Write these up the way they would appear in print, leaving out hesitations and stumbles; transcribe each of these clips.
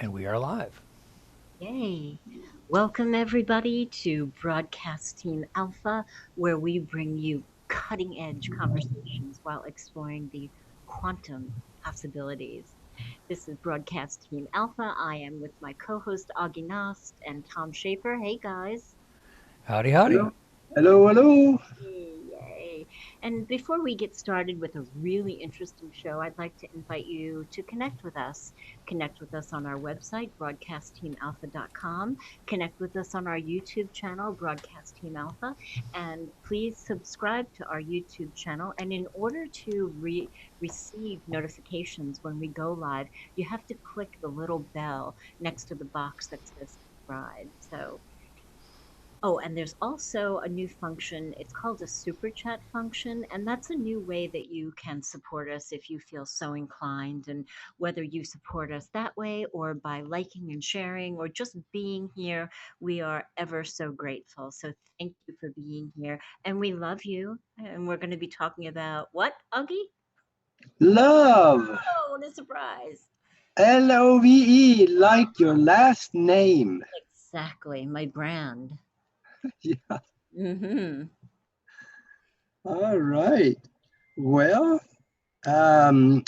And we are live. Yay. Welcome, everybody, to Broadcast Team Alpha, where we bring you cutting edge conversations while exploring the quantum possibilities. This is Broadcast Team Alpha. I am with my co host, Aage Nost, and Tom Schaefer. Hey, guys. Howdy, howdy. Hello, hello, hello. Yay. And before we get started with a really interesting show, I'd like to invite you to connect with us. Connect with us on our website, broadcastteamalpha.com. Connect with us on our YouTube channel, Broadcast Team Alpha. And please subscribe to our YouTube channel. And in order to receive notifications when we go live, you have to click the little bell next to the box that says subscribe. Oh, and there's also a new function. It's called a super chat function, and that's a new way that you can support us if you feel so inclined. And whether you support us that way or by liking and sharing or just being here, we are ever so grateful. So thank you for being here, and we love you. And we're going to be talking about what, Augie? Love. Oh, what a surprise! Love, like your last name. Exactly, my brand. Yeah. Mm-hmm. All right. Well, um,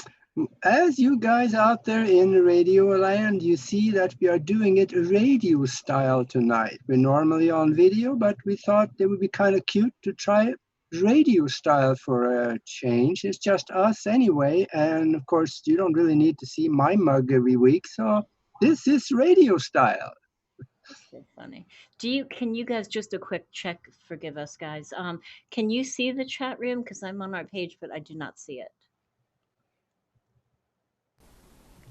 as you guys out there in radio land, you see that we are doing it radio style tonight. We're normally on video, but we thought it would be kind of cute to try it radio style for a change. It's just us anyway, and of course, you don't really need to see my mug every week, so this is radio style. So funny. Can you guys just a quick check, forgive us guys. Can you see the chat room? Because I'm on our page, but I do not see it.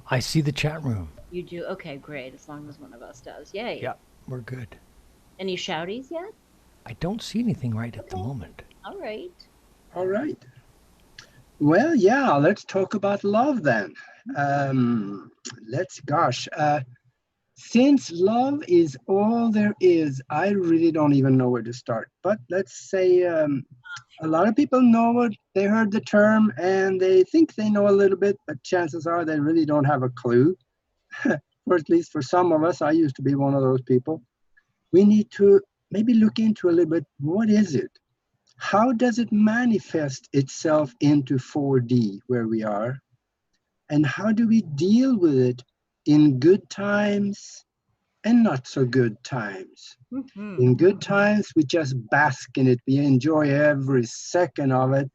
I see the chat room. You do? Okay, great. As long as one of us does. Yay. Yep, we're good. Any shouties yet? I don't see anything right at the Okay. moment. All right. All right. Well, yeah, let's talk about love then. Um, gosh, since love is all there is, I really don't even know where to start. But let's say a lot of people know it, they heard the term and they think they know a little bit, but chances are they really don't have a clue. Or at least for some of us, I used to be one of those people. We need to maybe look into a little bit, what is it? How does it manifest itself into 4D where we are? And how do we deal with it in good times and not so good times? Mm-hmm. In good times, we just bask in it. We enjoy every second of it.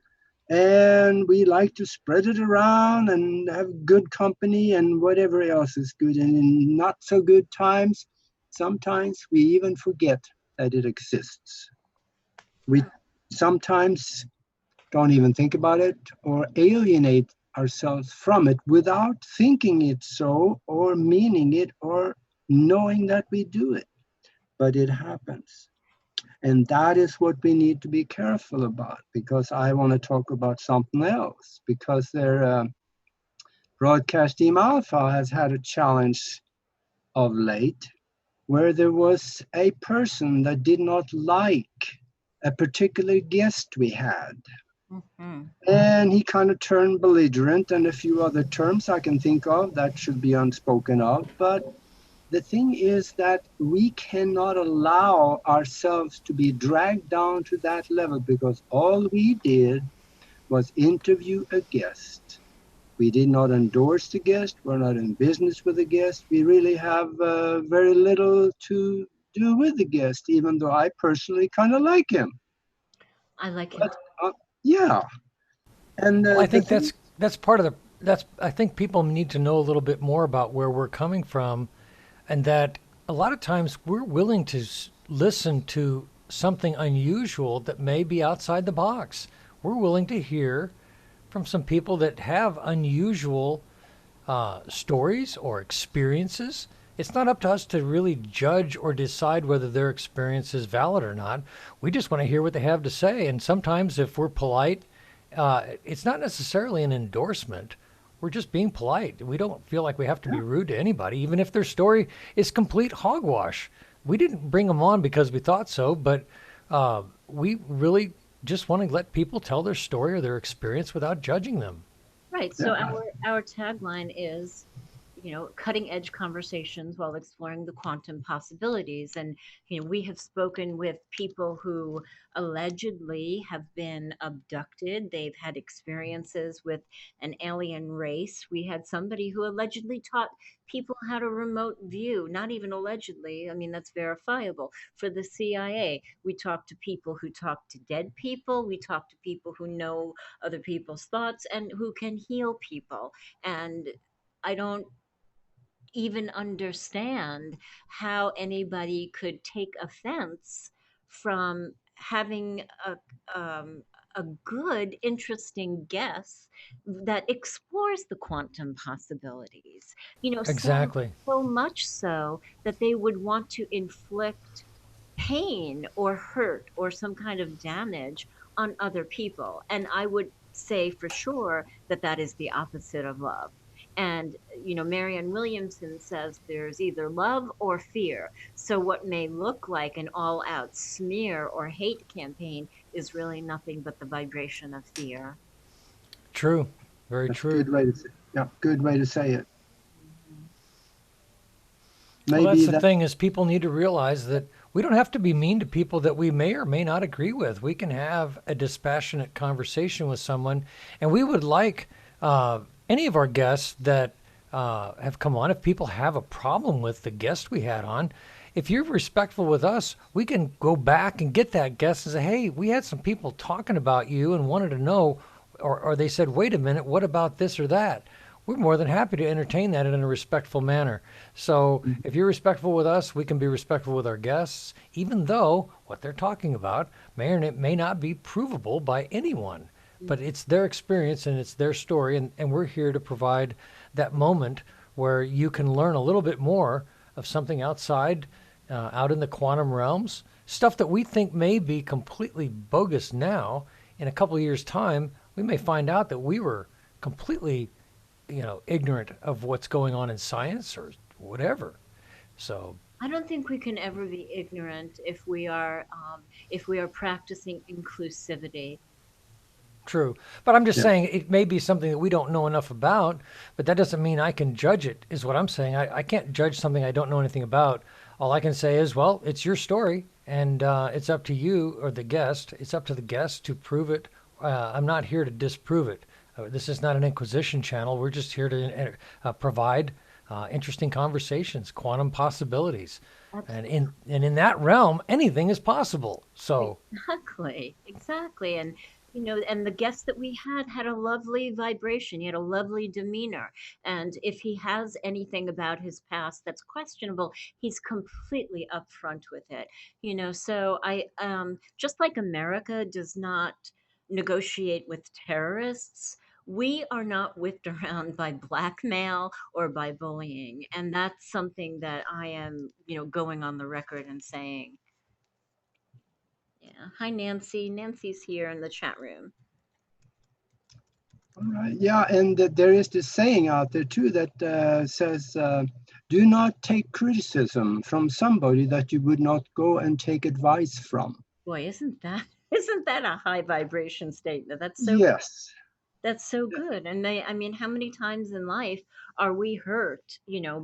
And we like to spread it around and have good company and whatever else is good. And in not so good times, sometimes we even forget that it exists. We sometimes don't even think about it or alienate ourselves from it without thinking it so or meaning it or knowing that we do it. But it happens. And that is what we need to be careful about, because I want to talk about something else. Because their broadcast team Alpha has had a challenge of late where there was a person that did not like a particular guest we had. Mm-hmm. And he kind of turned belligerent, and a few other terms I can think of that should be unspoken of. But the thing is that we cannot allow ourselves to be dragged down to that level, because all we did was interview a guest. We did not endorse the guest. We're not in business with the guest. We really have very little to do with the guest, even though I personally kind of like him. I like him. But yeah, and Well, I the think thing, that's part of the that's I think people need to know a little bit more about where we're coming from, and that a lot of times we're willing to listen to something unusual that may be outside the box. We're willing to hear from some people that have unusual stories or experiences. It's not up to us to really judge or decide whether their experience is valid or not. We just want to hear what they have to say. And sometimes, if we're polite, it's not necessarily an endorsement. We're just being polite. We don't feel like we have to be rude to anybody, even if their story is complete hogwash. We didn't bring them on because we thought so, but we really just want to let people tell their story or their experience without judging them. Right. So yeah, our tagline is cutting edge conversations while exploring the quantum possibilities. And, we have spoken with people who allegedly have been abducted. They've had experiences with an alien race. We had somebody who allegedly taught people how to remote view, not even allegedly, I mean, that's verifiable, for the CIA. We talk to people who talk to dead people. We talk to people who know other people's thoughts and who can heal people. And I don't even understand how anybody could take offense from having a good, interesting guess that explores the quantum possibilities. Exactly. So much so that they would want to inflict pain or hurt or some kind of damage on other people. And I would say for sure that that is the opposite of love. And, Marianne Williamson says there's either love or fear. So, what may look like an all out smear or hate campaign is really nothing but the vibration of fear. True. Very That's a true. good way to say. Yeah, good way to say it. Mhm. Well, that's Maybe the that. thing is people need to realize that we don't have to be mean to people that we may or may not agree with. We can have a dispassionate conversation with someone, and we would like any of our guests that have come on. If people have a problem with the guest we had on, if you're respectful with us, we can go back and get that guest and say, "Hey, we had some people talking about you and wanted to know," or they said, "Wait a minute, what about this or that?" We're more than happy to entertain that in a respectful manner. So if you're respectful with us, we can be respectful with our guests, even though what they're talking about may or may not be provable by anyone. But it's their experience and it's their story, and we're here to provide that moment where you can learn a little bit more of something outside, out in the quantum realms, stuff that we think may be completely bogus now. In a couple of years' time, we may find out that we were completely ignorant of what's going on in science or whatever. So I don't think we can ever be ignorant if we are practicing inclusivity. true. But I'm just Yeah. saying it may be something that we don't know enough about, but that doesn't mean I can judge it, is what I'm saying. I can't judge something I don't know anything about. All I can say is, well, it's your story, and it's up to you or the guest. It's up to the guest to prove it. I'm not here to disprove it. This is not an Inquisition channel. We're just here to provide interesting conversations, quantum possibilities, and in that realm, anything is possible. So Exactly, exactly. And and the guest that we had a lovely vibration. He had a lovely demeanor. And if he has anything about his past that's questionable, he's completely upfront with it. So I just like America does not negotiate with terrorists, we are not whipped around by blackmail or by bullying. And that's something that I am, going on the record and saying. Yeah. Hi, Nancy. Nancy's here in the chat room. All right. Yeah, and there is this saying out there too that says, "Do not take criticism from somebody that you would not go and take advice from." Boy, isn't that isn't that a high vibration statement? Yes. That's so good. And I mean, how many times in life are we hurt,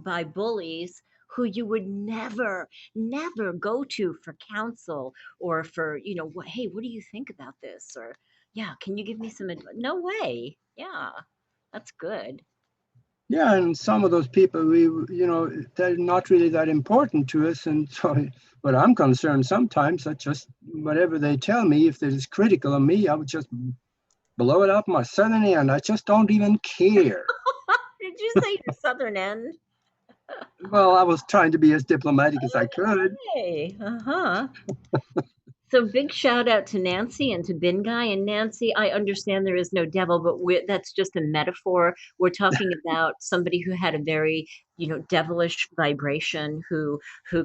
by bullies who you would never, never go to for counsel or for, hey, what do you think about this? Or, yeah, can you give me some advice? No way. Yeah, that's good. Yeah, and some of those people, they're not really that important to us. And so, what I'm concerned, sometimes I just, whatever they tell me, if it is critical of me, I would just blow it up my southern end. I just don't even care. Did you say your southern end? Well, I was trying to be as diplomatic as I could. Hey, uh-huh. So big shout out to Nancy and to Bin Guy. And Nancy, I understand there is no devil, but that's just a metaphor. We're talking about somebody who had a very, devilish vibration, who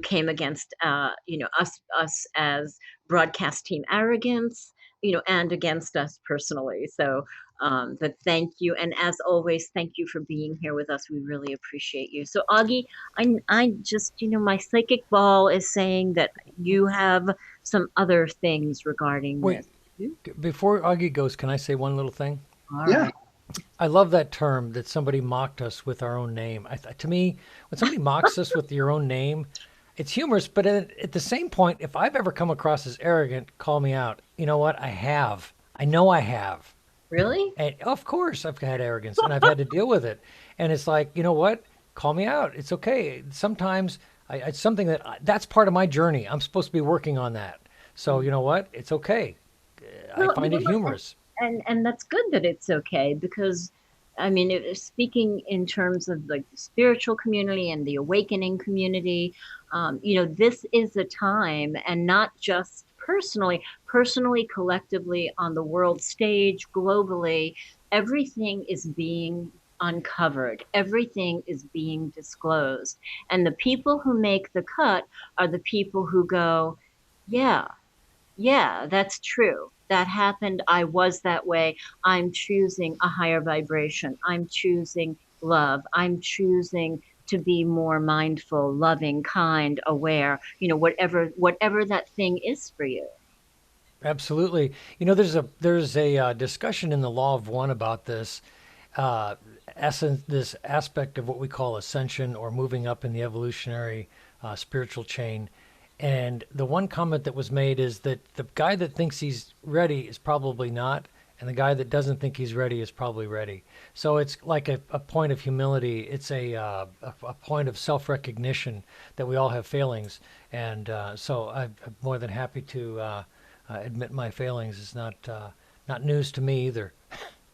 came against, us as broadcast team arrogance, and against us personally. So, but thank you, and as always, thank you for being here with us. We really appreciate you. So, Augie, I just, my psychic ball is saying that you have some other things regarding wait, this. Mhm. before Augie goes, can I say one little thing? All Yeah. right. I love that term that somebody mocked us with our own name. To me, when somebody mocks us with your own name, it's humorous. But at the same point, if I've ever come across as arrogant, call me out. You know what? I have. I know I have. Really? And of course, I've had arrogance and I've had to deal with it. And it's like, you know what? Call me out. It's okay. Sometimes it's something that's part of my journey. I'm supposed to be working on that. So, you know what? It's okay. I Well, find it humorous. and that's good that it's okay because I mean, speaking in terms of like the spiritual community and the awakening community, this is a time, and not just personally, collectively, on the world stage, globally, everything is being uncovered, everything is being disclosed, and the people who make the cut are the people who go, yeah, yeah, that's true. That happened. I was that way. I'm choosing a higher vibration. I'm choosing love. I'm choosing to be more mindful, loving, kind, aware, whatever that thing is for you. Absolutely. There's a discussion in the Law of One about this uh, essence, this aspect of what we call ascension or moving up in the evolutionary spiritual chain. And the one comment that was made is that the guy that thinks he's ready is probably not, and the guy that doesn't think he's ready is probably ready. So it's like a point of humility. It's a point of self-recognition that we all have failings, and so I'm more than happy to admit my failings. It's not news to me either.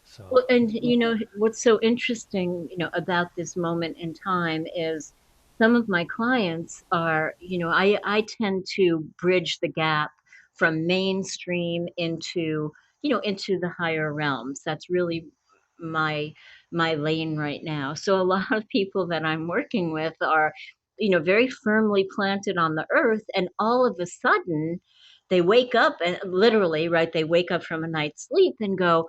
So Well, and what's so interesting, about this moment in time is some of my clients are, I tend to bridge the gap from mainstream into the higher realms. That's really my my lane right now. So a lot of people that I'm working with are, very firmly planted on the earth, and all of a sudden they wake up and literally, right, they wake up from a night's sleep and go,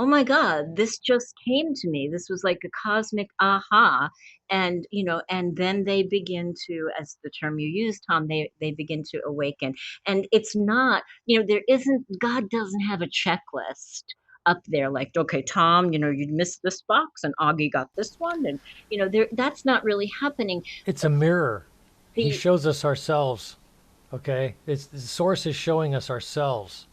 oh my God, this just came to me. This was like a cosmic aha. And then they begin to, as the term you used, Tom, they begin to awaken. And it's not, there isn't, God doesn't have a checklist up there like, okay, Tom, you missed this box and Augie got this one. And, that's not really happening. it's a mirror. He The, shows us ourselves. Okay, it's the source is showing us ourselves.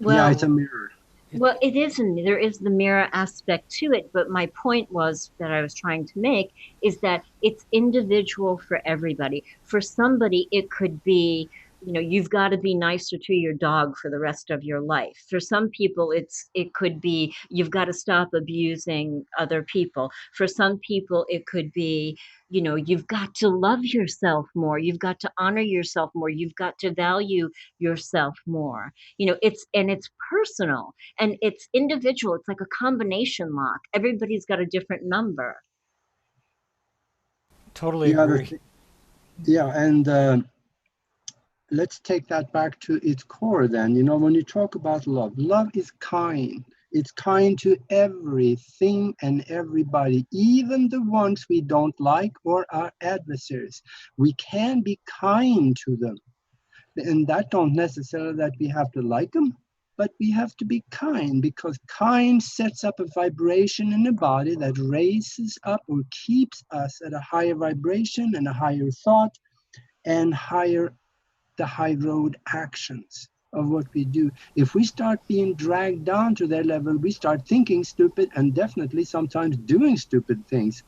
Yeah, it's well, a mirror. It, Well, it is, and there is the mirror aspect to it, but my point was that I was trying to make is that it's individual for everybody. For somebody, it could be, you've got to be nicer to your dog for the rest of your life. For some people, it could be you've got to stop abusing other people. For some people, it could be, you've got to love yourself more. You've got to honor yourself more. You've got to value yourself more. It's personal and it's individual. It's like a combination lock. Everybody's got a different number. totally Yeah, agree. yeah, and let's take that back to its core then. When you talk about love, love is kind. It's kind to everything and everybody, even the ones we don't like or our adversaries. We can be kind to them. And that don't necessarily that we have to like them, but we have to be kind because kind sets up a vibration in the body that raises up or keeps us at a higher vibration and a higher thought and higher the high road actions of what we do. If we start being dragged down to their level, we start thinking stupid and definitely sometimes doing stupid things,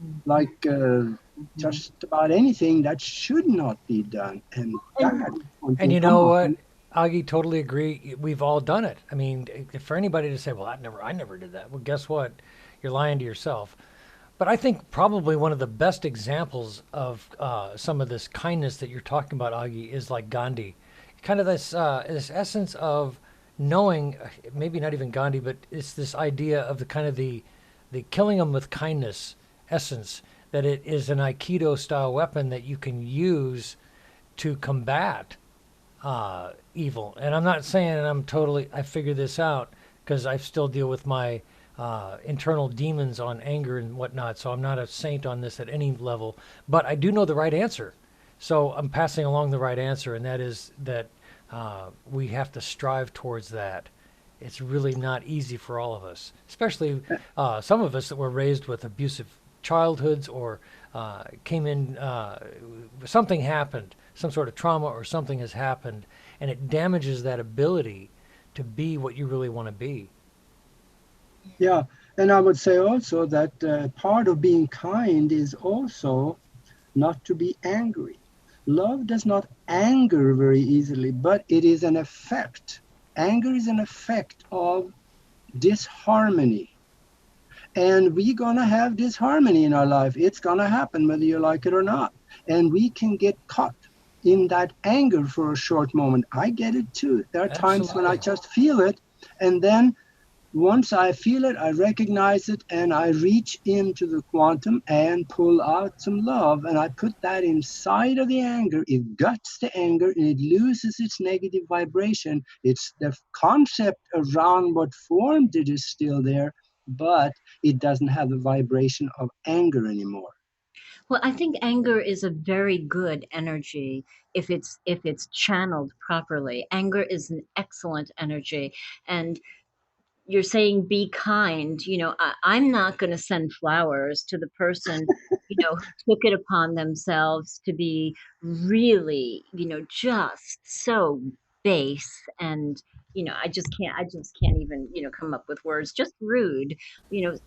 Mhm, like mhm. just about anything that should not be done. And And that is going And to you come know up. what, Augie, totally agree. We've all done it. I mean, for anybody to say, "Well, I never did that," well, guess what? You're lying to yourself. But I think probably one of the best examples of some of this kindness that you're talking about, Augie, is like Gandhi. Kind of this essence of knowing, maybe not even Gandhi, but it's this idea of the killing them with kindness essence, that it is an Aikido style weapon that you can use to combat evil. And I'm not saying I figured this out because I still deal with my internal demons on anger and whatnot. So I'm not a saint on this at any level, but I do know the right answer. So I'm passing along the right answer, and that is that we have to strive towards that. it's really not easy for all of us, especially some of us that were raised with abusive childhoods or came in, something happened, some sort of trauma or something has happened, and it damages that ability to be what you really want to be. Yeah, and I would say also that part of being kind is also not to be angry. Love does not anger very easily, but it is an effect. Anger is an effect of disharmony. And we're going to have disharmony in our life. It's going to happen whether you like it or not. And we can get caught in that anger for a short moment. I get it too. There are times when I just feel it, and then once I feel it, I recognize it, and I reach into the quantum and pull out some love, and I put that inside of the anger. It guts the anger, and it loses its negative vibration. It's the concept around what formed it is still there, but it doesn't have the vibration of anger anymore. Well, I think anger is a very good energy if it's channeled properly. Anger is an excellent energy, and you're saying be kind. I'm not going to send flowers to the person, who took it upon themselves to be really, just so base and, I just can't even, come up with words, just rude,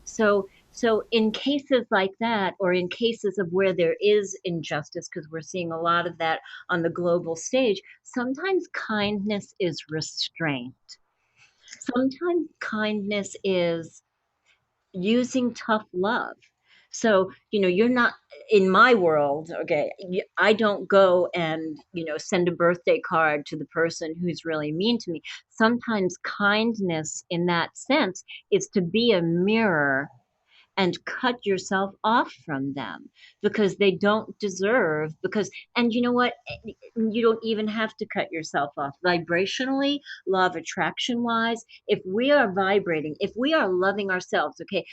so in cases like that, or in cases of where there is injustice, because we're seeing a lot of that on the global stage, sometimes kindness is restraint. Sometimes kindness is using tough love. So, you're not in my world, okay? I don't go and, send a birthday card to the person who's really mean to me. Sometimes kindness in that sense is to be a mirror and cut yourself off from them because they don't deserve, and you know what, you don't even have to cut yourself off vibrationally, law of attraction wise. If we are vibrating, if we are loving ourselves, okay,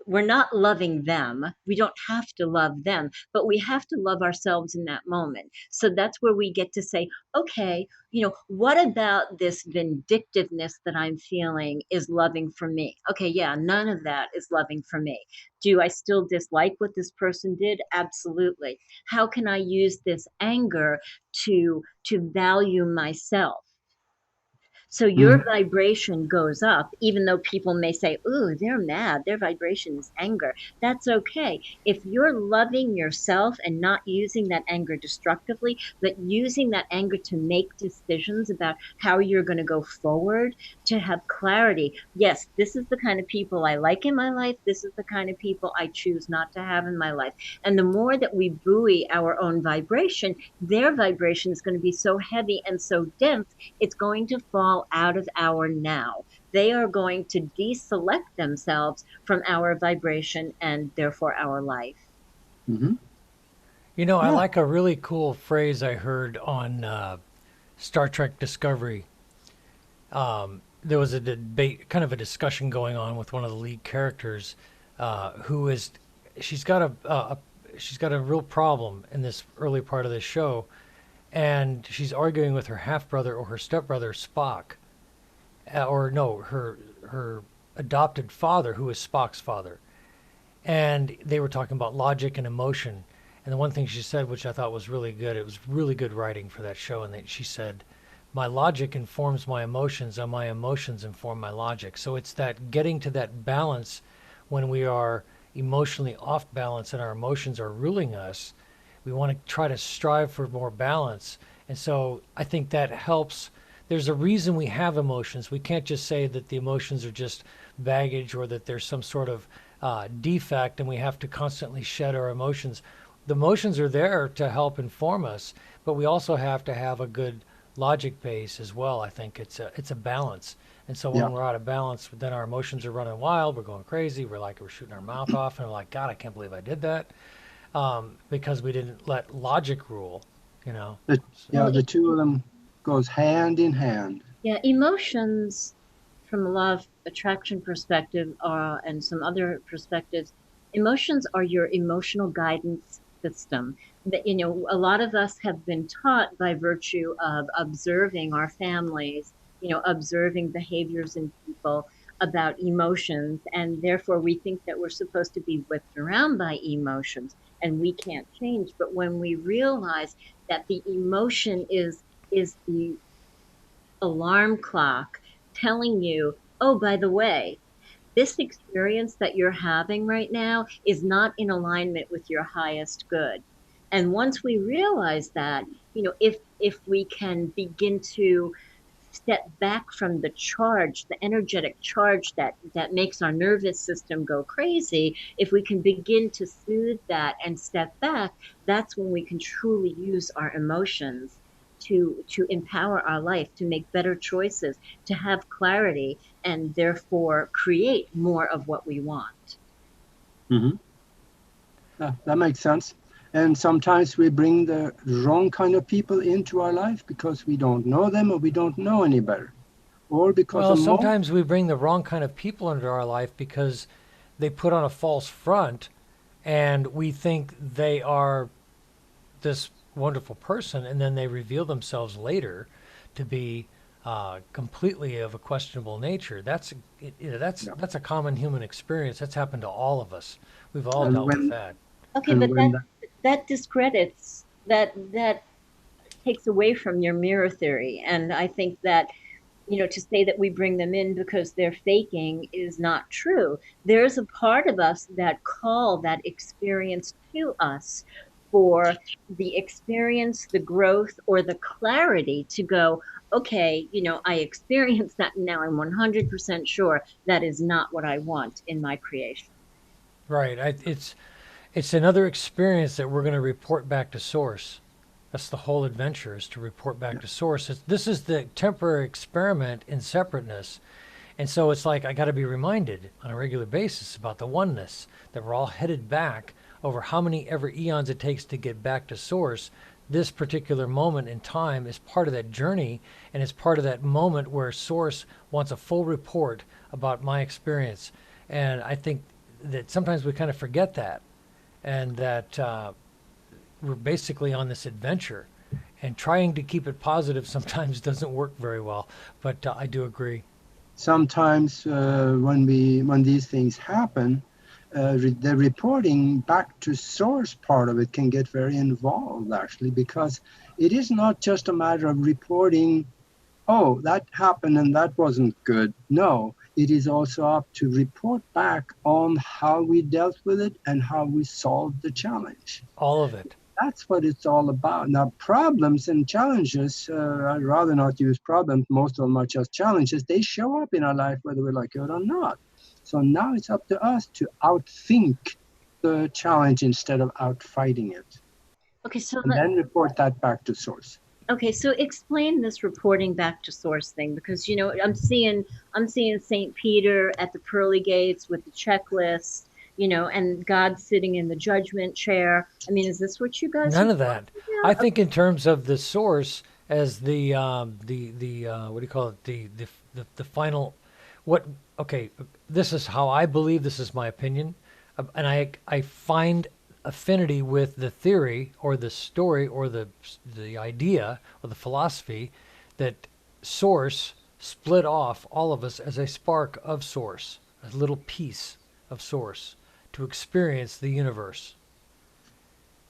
we're not loving them. We don't have to love them, but we have to love ourselves in that moment. So that's where we get to say, okay, what about this vindictiveness that I'm feeling is loving for me? Okay, yeah, none of that is loving for me. Do I still dislike what this person did? Absolutely. How can I use this anger to value myself? So your vibration goes up, even though people may say, ooh, they're mad. Their vibration is anger. That's okay. If you're loving yourself and not using that anger destructively, but using that anger to make decisions about how you're going to go forward, to have clarity. Yes, this is the kind of people I like in my life. This is the kind of people I choose not to have in my life. And the more that we buoy our own vibration, their vibration is going to be so heavy and so dense, it's going to fall out of our now. They are going to deselect themselves from our vibration and therefore our life. Mm-hmm. I Yeah. like a really cool phrase I heard on Star Trek Discovery. There was a debate, kind of a discussion going on with one of the lead characters, who is, she's got she's got a real problem in this early part of the show, and she's arguing with her half brother or her stepbrother Spock, or no, her adopted father, who is Spock's father, and they were talking about logic and emotion. And the one thing she said, which I thought was really good, it was really good writing for that show, and that she said, "My logic informs my emotions, and my emotions inform my logic." So it's that getting to that balance when we are emotionally off balance and our emotions are ruling us. We want to try to strive for more balance. And so I think that helps. There's a reason we have emotions. We can't just say that the emotions are just baggage or that there's some sort of defect and we have to constantly shed our emotions. The emotions are there to help inform us, but we also have to have a good logic base as well. I think it's a balance. And so Yeah. when we're out of balance, then our emotions are running wild. We're going crazy. We're shooting our mouth off, and we're like, God, I can't believe I did that, because we didn't let logic rule. You know. Yeah, Well, the two of them goes hand in hand. yeah, emotions from a law of attraction perspective, and some other perspectives, emotions are your emotional guidance system. That, a lot of us have been taught by virtue of observing our families observing behaviors in people about emotions, and therefore we think that we're supposed to be whipped around by emotions and we can't change. But when we realize that the emotion is the alarm clock telling you, oh, by the way, this experience that you're having right now is not in alignment with your highest good. And once we realize that, if we can begin to step back from the charge, the energetic charge that makes our nervous system go crazy, if we can begin to soothe that and step back, that's when we can truly use our emotions to empower our life, to make better choices, to have clarity, and therefore create more of what we want. Hmm. That makes sense. And sometimes we bring the wrong kind of people into our life because we don't know them or we don't know any better. Or because Well, of more. sometimes we bring the wrong kind of people into our life because they put on a false front and we think they are this wonderful person, and then they reveal themselves later to be completely of a questionable nature. That's a common human experience. That's happened to all of us. We've all And dealt with when that. Okay, and but when that discredits that takes away from your mirror theory. And I think that, to say that we bring them in because they're faking is not true. There's a part of us that call that experience to us for the experience, the growth, or the clarity to go, okay, I experienced that and now I'm 100% sure that is not what I want in my creation. Right. It's another experience that we're going to report back to source. That's the whole adventure, is to report back to source. This is the temporary experiment in separateness. And so it's like I got to be reminded on a regular basis about the oneness, that we're all headed back over how many ever eons it takes to get back to source. This particular moment in time is part of that journey, and it's part of that moment where source wants a full report about my experience. And I think that sometimes we kind of forget that, and that we're basically on this adventure, and trying to keep it positive sometimes doesn't work very well. But I do agree. sometimes when these things happen, the reporting back to source part of it can get very involved actually, because it is not just a matter of reporting, oh, that happened and that wasn't good. No, it is also up to report back on how we dealt with it and how we solved the challenge. All of it. That's what it's all about. Now, problems and challenges, I'd rather not use problems, most of them are just challenges. They show up in our life whether we like it or not. So now it's up to us to outthink the challenge instead of outfighting it. Okay, so And then report that back to source. okay, so explain this reporting back to source thing, because I'm seeing Saint Peter at the pearly gates with the checklist, and God sitting in the judgment chair. I mean, is this what you guys are None of that. talking I about? think in terms of the source as the what do you call it, the final, what, okay, this is how I believe, this is my opinion, and I find affinity with the theory or the story or the idea or the philosophy that source split off all of us as a spark of source, a little piece of source, to experience the universe,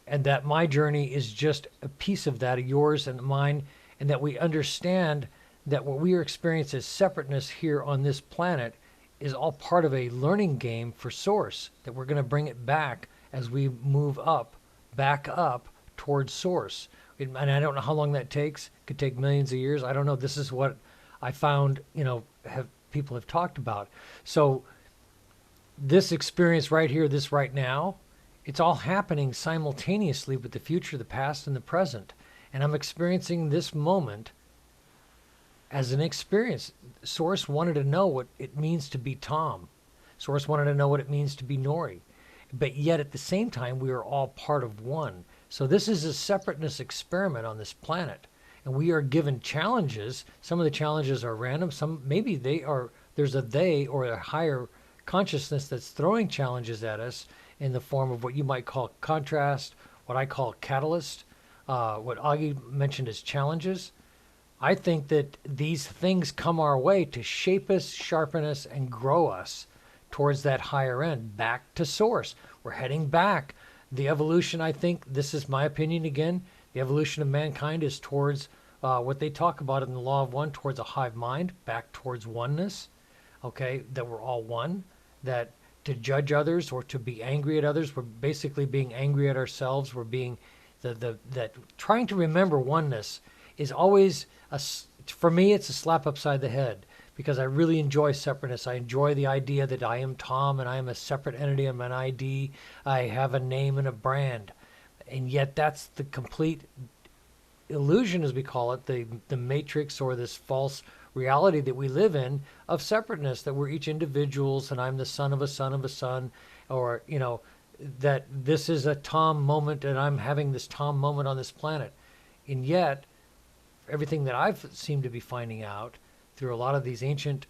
and that my journey is just a piece of that, of yours and mine, and that we understand that what we are experiencing as separateness here on this planet is all part of a learning game for source, that we're going to bring it back as we move up, back up towards source. And I don't know how long that takes. It could take millions of years. I don't know. This is what I found, have people have talked about. So this experience right here, this right now, it's all happening simultaneously with the future, the past, and the present. And I'm experiencing this moment as an experience. Source wanted to know what it means to be Tom. Source wanted to know what it means to be Nori. But yet at the same time, we are all part of one. So this is a separateness experiment on this planet. And we are given challenges. Some of the challenges are random. Some, maybe there's a they or a higher consciousness that's throwing challenges at us in the form of what you might call contrast, what I call catalyst, what Aage mentioned as challenges. I think that these things come our way to shape us, sharpen us, and grow us towards that higher end, back to source. We're heading back. The evolution, I think, this is my opinion again, the evolution of mankind is towards what they talk about in the Law of One, towards a hive mind, back towards oneness, okay, that we're all one, that to judge others or to be angry at others, we're basically being angry at ourselves. We're being that trying to remember oneness is always for me, it's a slap upside the head because I really enjoy separateness. I enjoy the idea that I am Tom and I am a separate entity. I'm an ID. I have a name and a brand. And yet that's the complete illusion, as we call it, the matrix or this false reality that we live in of separateness, that we're each individuals and I'm the son of a son of a son, or, you know, that this is a Tom moment and I'm having this Tom moment on this planet. And yet, everything that I've seemed to be finding out through a lot of these ancient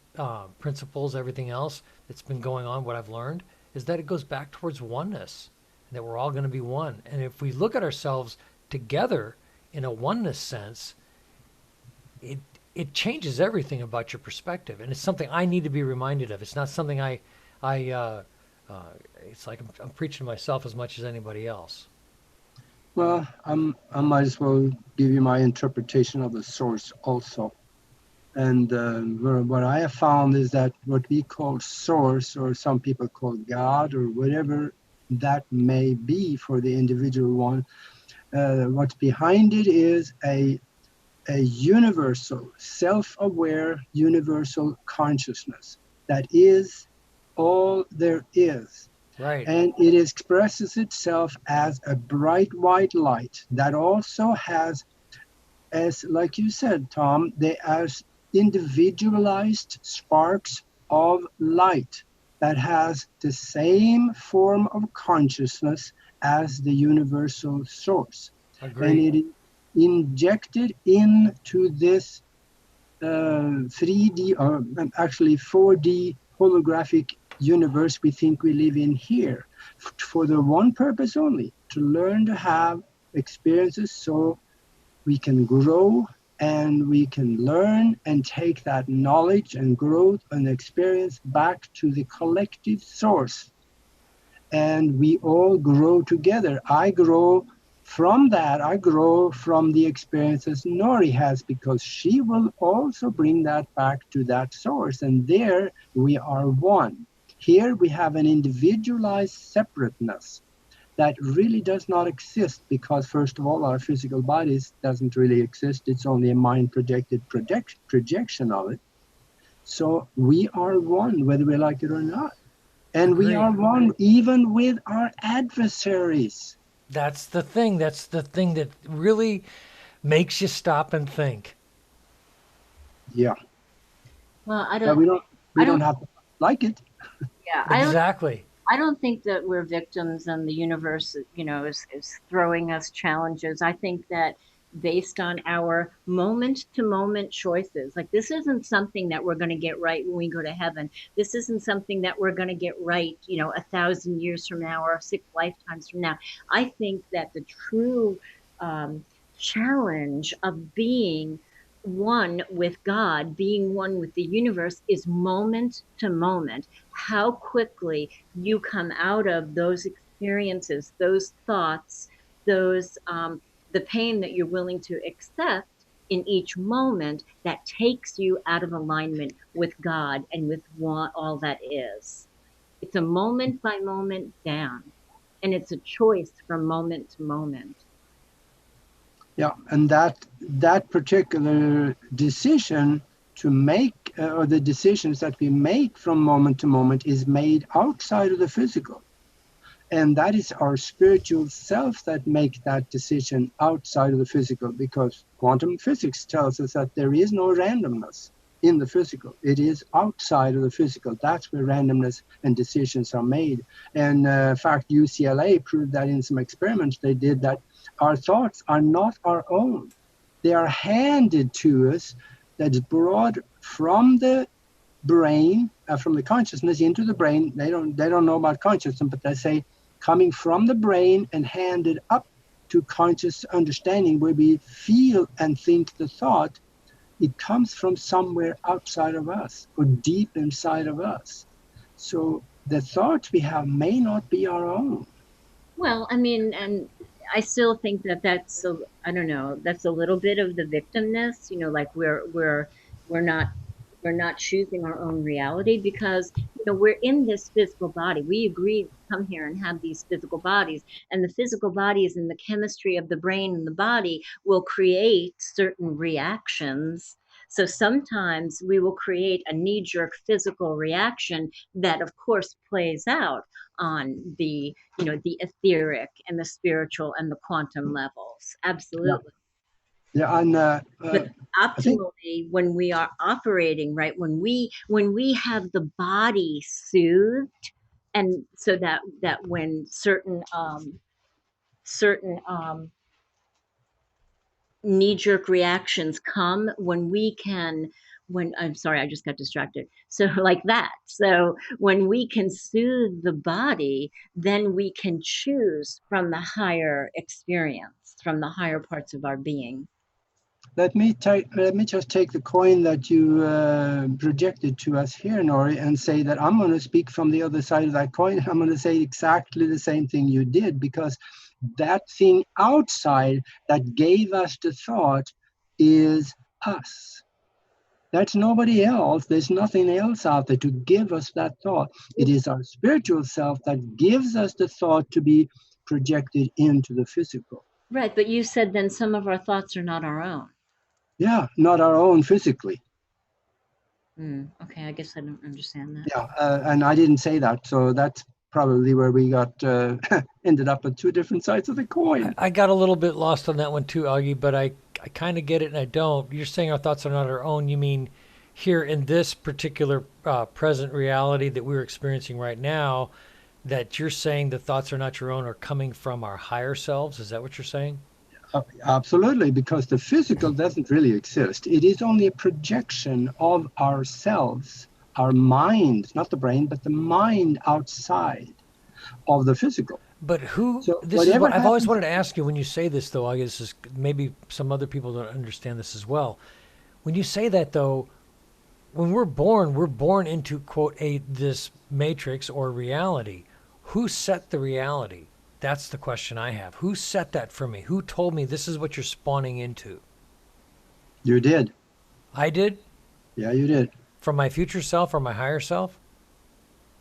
principles, everything else that's been going on, what I've learned is that it goes back towards oneness, and that we're all going to be one. And if we look at ourselves together in a oneness sense, it changes everything about your perspective. And it's something I need to be reminded of. It's not something it's like I'm preaching to myself as much as anybody else. Well, I might as well give you my interpretation of the source also. And what I have found is that what we call source, or some people call God, or whatever that may be for the individual one, what's behind it is a universal, self-aware, universal consciousness that is all there is. Right. And it expresses itself as a bright white light that also has, as like you said, Tom, they as individualized sparks of light that has the same form of consciousness as the universal source. Agreed. And it is injected into this 3D, or actually 4D holographic universe we think we live in here, for the one purpose only, to learn to have experiences so we can grow and we can learn and take that knowledge and growth and experience back to the collective source. And we all grow together. I grow from that. I grow from the experiences Nori has, because she will also bring that back to that source. And there we are one. Here we have an individualized separateness that really does not exist, because first of all, our physical bodies doesn't really exist. It's only a mind projected projection of it. So we are one, whether we like it or not. And Agreed. We are one even with our adversaries. That's the thing. That's the thing that really makes you stop and think. Yeah. Well, I But don't. we don't have to like it. Yeah, Exactly. I don't think that we're victims and the universe, is throwing us challenges. I think that based on our moment to moment choices, like this isn't something that we're going to get right when we go to heaven. This isn't something that we're going to get right, 1,000 years from now or 6 lifetimes from now. I think that the true challenge of being one with God, being one with the universe, is moment to moment. How quickly you come out of those experiences, those thoughts, those the pain that you're willing to accept in each moment that takes you out of alignment with God and with all that is. It's a moment by moment down, and it's a choice from moment to moment. Yeah, and that particular decision to make, or the decisions that we make from moment to moment, is made outside of the physical. And that is our spiritual self that make that decision outside of the physical, because quantum physics tells us that there is no randomness in the physical. It is outside of the physical. That's where randomness and decisions are made. And in fact, UCLA proved that in some experiments they did, that our thoughts are not our own. They are handed to us, that's brought from the brain, from the consciousness into the brain. They don't know about consciousness, but they say coming from the brain and handed up to conscious understanding, where we feel and think the thought, it comes from somewhere outside of us or deep inside of us. So the thoughts we have may not be our own. Well, I mean, and I still think that that's a, I don't know, that's a little bit of the victimness, like we're not we're not choosing our own reality because we're in this physical body. We agreed to come here and have these physical bodies, and the physical bodies and the chemistry of the brain and the body will create certain reactions. So sometimes we will create a knee-jerk physical reaction that, of course, plays out on the etheric and the spiritual and the quantum levels. Yeah, Absolutely. yeah, and But I think optimally, when we are operating, right, when we have the body soothed, and so that when certain knee-jerk reactions come, when I'm sorry, I just got distracted. So like that. So when we can soothe the body, then we can choose from the higher experience, from the higher parts of our being. let me just take the coin that you projected to us here, Nori, and say that I'm going to speak from the other side of that coin. I'm going to say exactly the same thing you did, because that thing outside that gave us the thought is us. That's nobody else. There's nothing else out there to give us that thought. It is our spiritual self that gives us the thought to be projected into the physical. Right, but you said then some of our thoughts are not our own. Yeah, not our own physically. Okay, I guess I don't understand that. Yeah, and I didn't say that, so that's probably where we got ended up at two different sides of the coin. I got a little bit lost on that one too, Augie, but I kind of get it and I don't. You're saying our thoughts are not our own. You mean here in this particular present reality that we're experiencing right now, that you're saying the thoughts are not your own are coming from our higher selves? Is that what you're saying? Absolutely, because the physical doesn't really exist. It is only a projection of ourselves, our mind, not the brain, but the mind outside of the physical. But who, So this is whatever what I've always happens, wanted to ask you when you say this, though, I guess this is maybe some other people don't understand this as well. When you say that, though, when we're born into, quote, this matrix or reality. Who set the reality? That's the question I have. Who set that for me? Who told me this is what you're spawning into? you did. I did? Yeah, you did. From my future self or my higher self?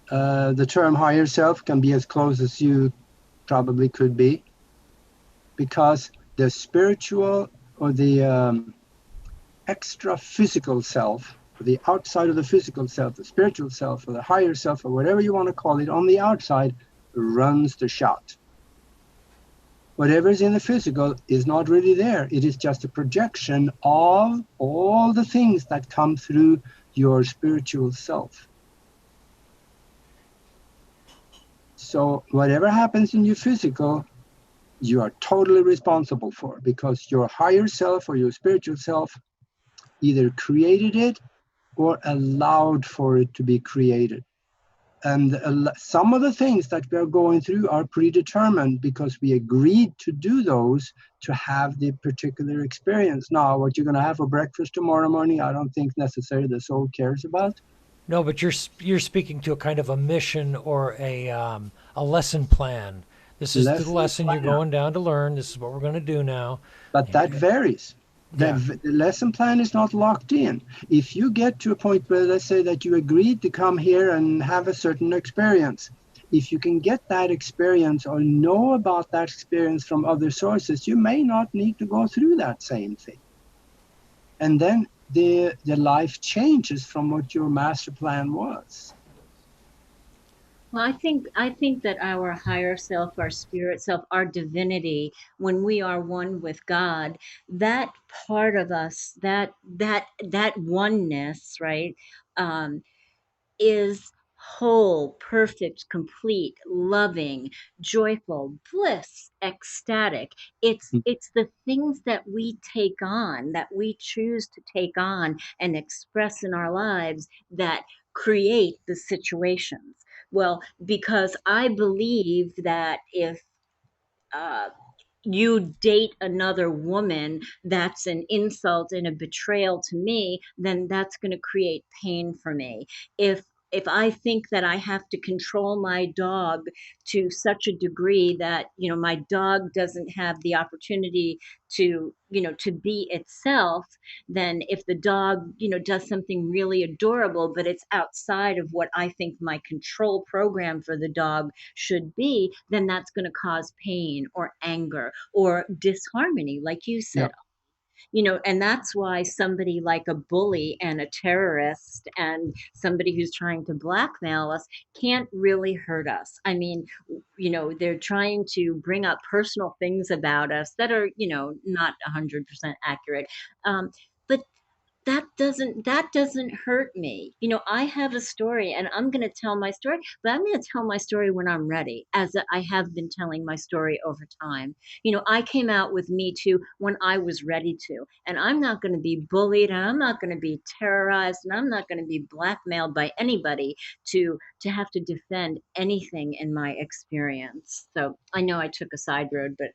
The term higher self can be as close as you probably could be, because the spiritual or the extra physical self, or the outside of the physical self, the spiritual self, or the higher self, or whatever you want to call it, on the outside runs the shot. Whatever is in the physical is not really there. It is just a projection of all the things that come through your spiritual self. So whatever happens in your physical, you are totally responsible for, because your higher self or your spiritual self either created it or allowed for it to be created. And some of the things that we are going through are predetermined because we agreed to do those to have the particular experience. Now, what you're going to have for breakfast tomorrow morning, I don't think necessarily the soul cares about. No, but you're speaking to a kind of a mission or a lesson plan. This is the Lesson lesson you're plan, going down to learn. This is what we're going to do now. but that varies. Yeah. The lesson plan is not locked in. If you get to a point where, let's say that you agreed to come here and have a certain experience, if you can get that experience or know about that experience from other sources, you may not need to go through that same thing. And then the life changes from what your master plan was. Well, I think that our higher self, our spirit self, our divinity, when we are one with God, that part of us, that oneness, right, um, is whole, perfect, complete, loving, joyful, bliss, ecstatic. It's the things that we take on, that we choose to take on and express in our lives, that create the situations. Well, because I believe that if uh, you date another woman, that's an insult and a betrayal to me, then that's going to create pain for me. If I think that I have to control my dog to such a degree that, my dog doesn't have the opportunity to, to be itself, then if the dog, does something really adorable, but it's outside of what I think my control program for the dog should be, then that's going to cause pain or anger or disharmony, like you Yeah. said. And that's why somebody like a bully and a terrorist and somebody who's trying to blackmail us can't really hurt us. I mean, they're trying to bring up personal things about us that are, not 100% accurate. But that doesn't hurt me. I have a story and I'm going to tell my story, but I'm going to tell my story when I'm ready, as I have been telling my story over time. I came out with Me Too when I was ready to, and I'm not going to be bullied, and I'm not going to be terrorized, and I'm not going to be blackmailed by anybody to have to defend anything in my experience. So I know I took a side road, but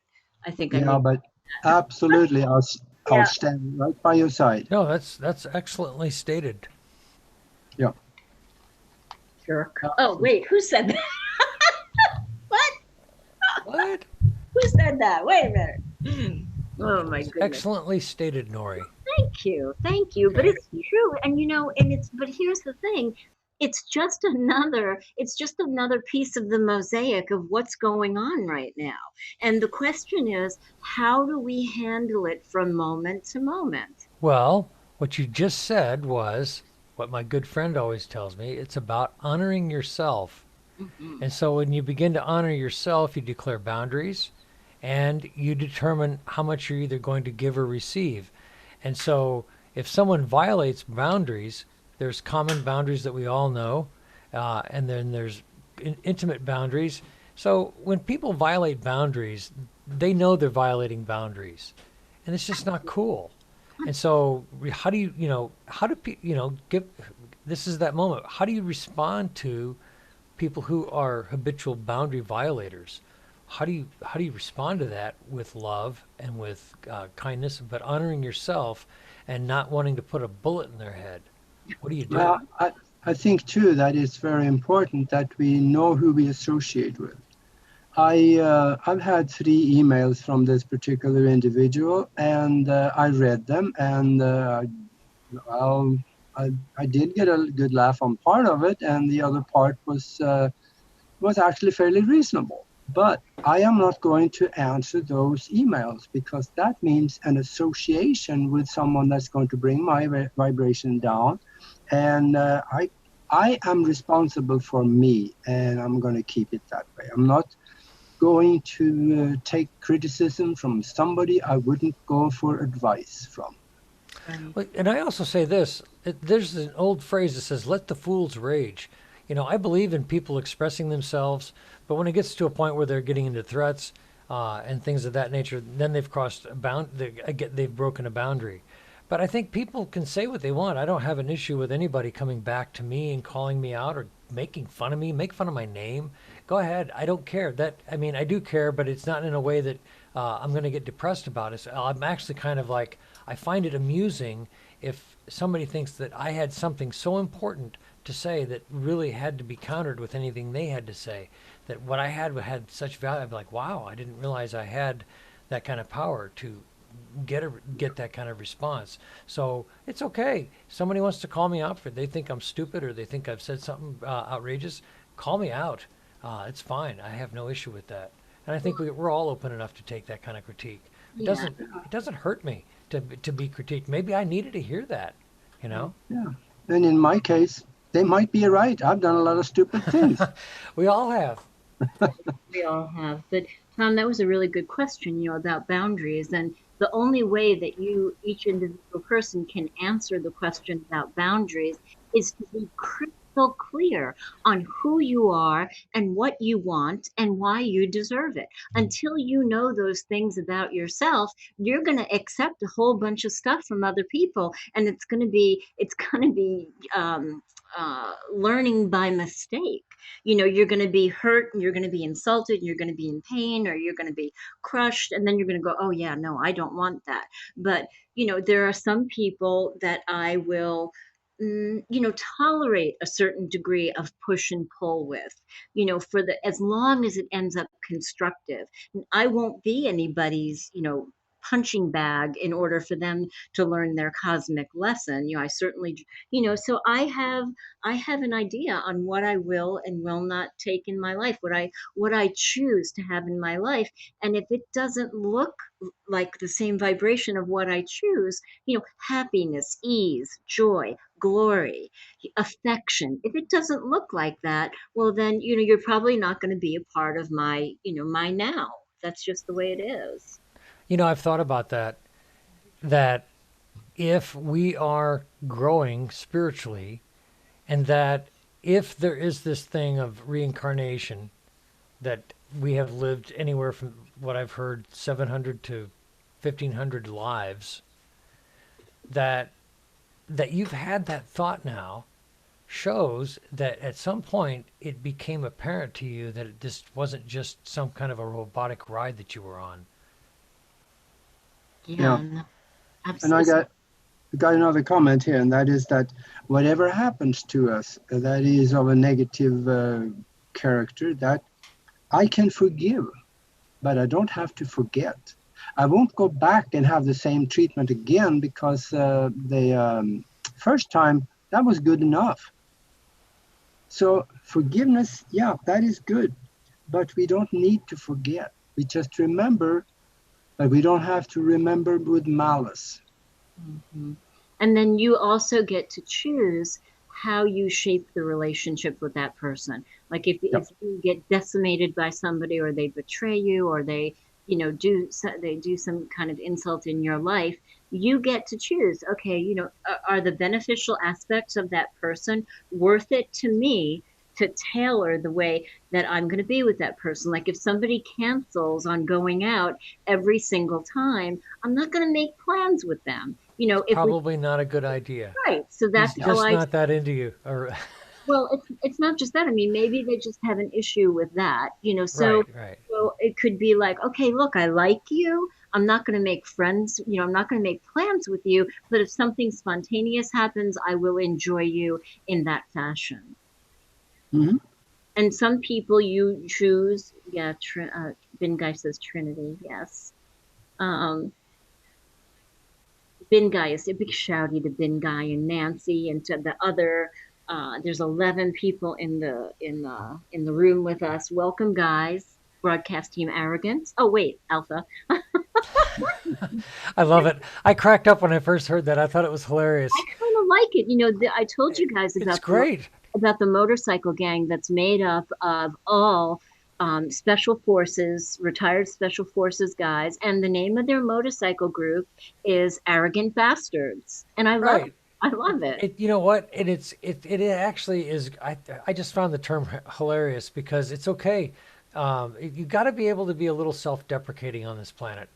I think I Yeah, need. but absolutely, I'll Yeah. stand right by your side. No, that's excellently stated. Yeah. Jerk. Oh, wait, who said that? What? What? Who said that? Wait a minute. Oh my It's goodness. excellently stated, Nori. Thank you. Thank you. But Okay. it's true. But here's the thing. It's just another piece of the mosaic of what's going on right now. And the question is, how do we handle it from moment to moment? Well, what you just said was what my good friend always tells me. It's about honoring yourself. Mhm. And so when you begin to honor yourself, you declare boundaries and you determine how much you're either going to give or receive. And so if someone violates boundaries, there's common boundaries that we all know, and then there's intimate boundaries. So when people violate boundaries, they know they're violating boundaries, and it's just not cool. And so, how do you, how do give? This is that moment. How do you respond to people who are habitual boundary violators? How do you respond to that with love and with kindness, but honoring yourself and not wanting to put a bullet in their head? What do you do? Well, I think too that it's very important that we know who we associate with. I've had 3 emails from this particular individual, and I read them, and well, I did get a good laugh on part of it, and the other part was actually fairly reasonable. But I am not going to answer those emails because that means an association with someone that's going to bring my vibration down, and I am responsible for me, and I'm going to keep it that way. I'm not going to take criticism from somebody I wouldn't go for advice from. Right. Well, and I also say this: there's an old phrase that says, "Let the fools rage." I believe in people expressing themselves, but when it gets to a point where they're getting into threats and things of that nature, then they've crossed a bound. They've broken a boundary. But I think people can say what they want. I don't have an issue with anybody coming back to me and calling me out or making fun of me, make fun of my name. Go ahead. I don't care. I do care, but it's not in a way that I'm going to get depressed about it. So I'm actually kind of like, I find it amusing if somebody thinks that I had something so important to say that really had to be countered with anything they had to say. That what I had such value. I'd be like, wow, I didn't realize I had that kind of power to get that kind of response. So it's okay. Somebody wants to call me out for it. They think I'm stupid or they think I've said something outrageous. Call me out. It's fine. I have no issue with that. And I think we're all open enough to take that kind of critique. It Yeah. doesn't hurt me to be critiqued. Maybe I needed to hear that. You know. Yeah. And in my case, they might be right. I've done a lot of stupid things. We all have. We all have. But Tom, that was a really good question, about boundaries. And the only way that each individual person can answer the question about boundaries is to be critical crystal clear on who you are and what you want and why you deserve it. Until you know those things about yourself, you're going to accept a whole bunch of stuff from other people, and it's going to be learning by mistake. You're going to be hurt, and you're going to be insulted, and you're going to be in pain, or you're going to be crushed, and then you're going to go, oh yeah, no, I don't want that. But there are some people that I will tolerate a certain degree of push and pull with, for the as long as it ends up constructive. And I won't be anybody's, punching bag in order for them to learn their cosmic lesson. I certainly, so I have an idea on what I will and will not take in my life, what I choose to have in my life. And if it doesn't look like the same vibration of what I choose, happiness, ease, joy, glory, affection, if it doesn't look like that, well then, you're probably not going to be a part of my now. That's just the way it is. I've thought about that if we are growing spiritually, and that if there is this thing of reincarnation, that we have lived anywhere from what I've heard 700 to 1500 lives, that you've had that thought now shows that at some point it became apparent to you that it just wasn't just some kind of a robotic ride that you were on. Yeah. Yeah, no, And I absolutely. got another comment here, and that is that whatever happens to us that is of a negative character, that I can forgive, but I don't have to forget. I won't go back and have the same treatment again because the first time that was good enough. So forgiveness, yeah, that is good, but we don't need to forget. We just remember, but we don't have to remember with malice. Mhm. And then you also get to choose how you shape the relationship with that person. Like Yep. if you get decimated by somebody, or they betray you, or they they do some kind of insult in your life, you get to choose. Okay, are the beneficial aspects of that person worth it to me to tailor the way that I'm going to be with that person? Like if somebody cancels on going out every single time, I'm not going to make plans with them. It's If we probably not a good idea. right, so He's that's Yeah. oh just I not that into you. Or well, it's not just that. I mean, maybe they just have an issue with that. So right, right. it could be like, okay, look, I like you. I'm not going to make friends. I'm not going to make plans with you. But if something spontaneous happens, I will enjoy you in that fashion. Hmm. And some people you choose, yeah. Ben Guy says Trinity, yes. Um, Ben Guy is a big shouty to Ben Guy and Nancy and to the other. There's 11 people in the room with us. Welcome, guys. Broadcast team Arrogance. Oh wait, Alpha. I love it. I cracked up when I first heard that. I thought it was hilarious. I kind of like it. I told you guys It's about great. the motorcycle gang that's made up of all special forces, retired special forces guys, and the name of their motorcycle group is Arrogant Bastards, and Right. I love it. You know what? It actually is. I just found the term hilarious because it's okay. You got to be able to be a little self-deprecating on this planet.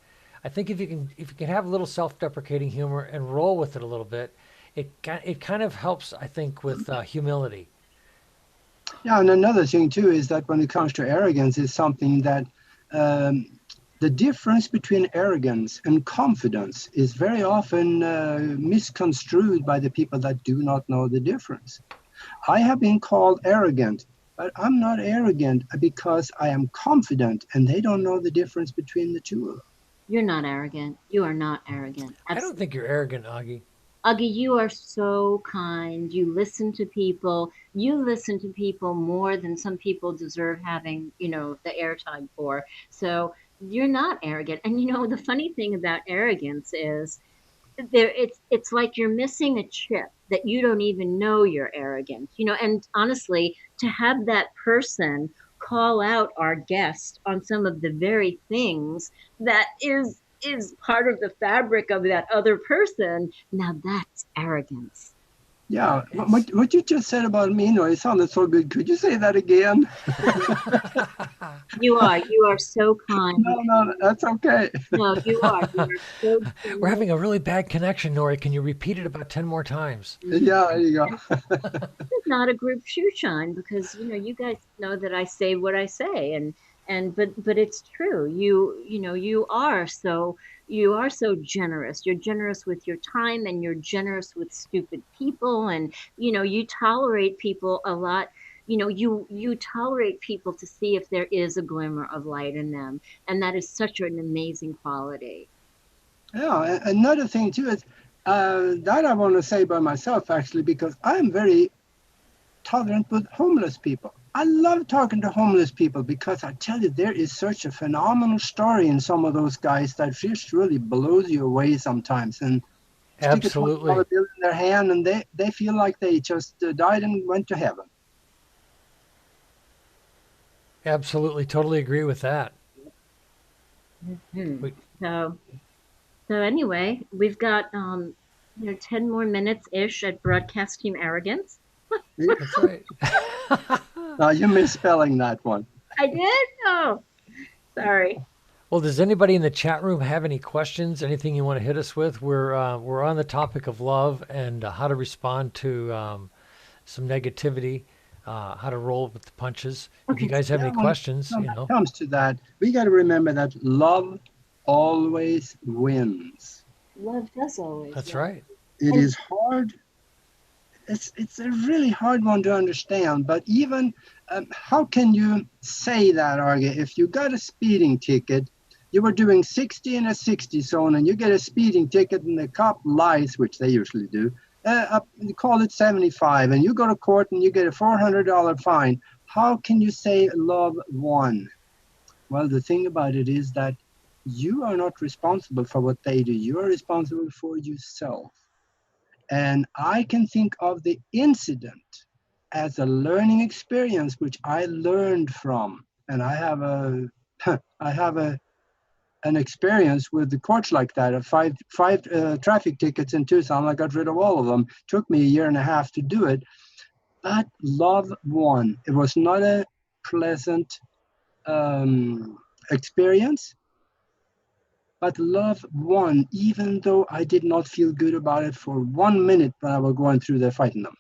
I think if you can have a little self-deprecating humor and roll with it a little bit, it kind of helps. I think with humility. Yeah, and another thing too is that when it comes to arrogance, is something that um, the difference between arrogance and confidence is very often misconstrued by the people that do not know the difference. I have been called arrogant, but I'm not arrogant because I am confident, and they don't know the difference between the two of them. You're not arrogant. You are not arrogant. I don't Absolutely. think you're arrogant, Augie. Uggy, you are so kind. You listen to people. You listen to people more than some people deserve having, the airtime for. So you're not arrogant. And the funny thing about arrogance is it's like you're missing a chip that you don't even know you're arrogant. And honestly, to have that person call out our guest on some of the very things that is part of the fabric of that other person, now that's arrogance. Yeah, what you just said about me, no, it sounded so good. Could you say that again? You are so kind. No, that's okay. No, you are. You are so We're generous. having a really bad connection, Nori. Can you repeat it about 10 more times? Yeah, there you And go. this is not a group shoe shine because you guys know that I say what I say, and but it's true. You are so generous. You're generous with your time, and you're generous with stupid people, and you tolerate people a lot. You tolerate people to see if there is a glimmer of light in them, and that is such an amazing quality. Yeah, another thing too is that I want to say by myself actually, because I'm very tolerant with homeless people. I love talking to homeless people because I tell you, there is such a phenomenal story in some of those guys that just really blows you away sometimes. And stick a $20 Absolutely. bill in their hand and they feel like they just died and went to heaven. Absolutely. Totally agree with that. Hmm. We, So So anyway, we've got 10 more minutes ish at broadcast team arrogance. that's right. You're misspelling that one. I did? Oh, sorry. Well, does anybody in the chat room have any questions? Anything you want to hit us with? We're on the topic of love and how to respond to some negativity, how to roll with the punches. If you Okay, guys have Yeah, any questions, when it comes to that, we got to remember that love always wins. love does always that's win. right. It And is hard. It's a really hard one to understand. But even how can you say that, Arge? If you got a speeding ticket, you were doing 60 in a 60 zone, and you get a speeding ticket, and the cop lies, which they usually do. You call it 75, and you go to court and you get a $400 fine. How can you say love won? Well, the thing about it is that you are not responsible for what they do. You are responsible for yourself. And I can think of the incident as a learning experience, which I learned from. And I have a, I have an experience with the courts like that. Of five traffic tickets in Tucson, I got rid of all of them. Took me a year and a half to do it, but love won. It was not a pleasant experience, but love won, even though I did not feel good about it for 1 minute when I was going through there fighting them.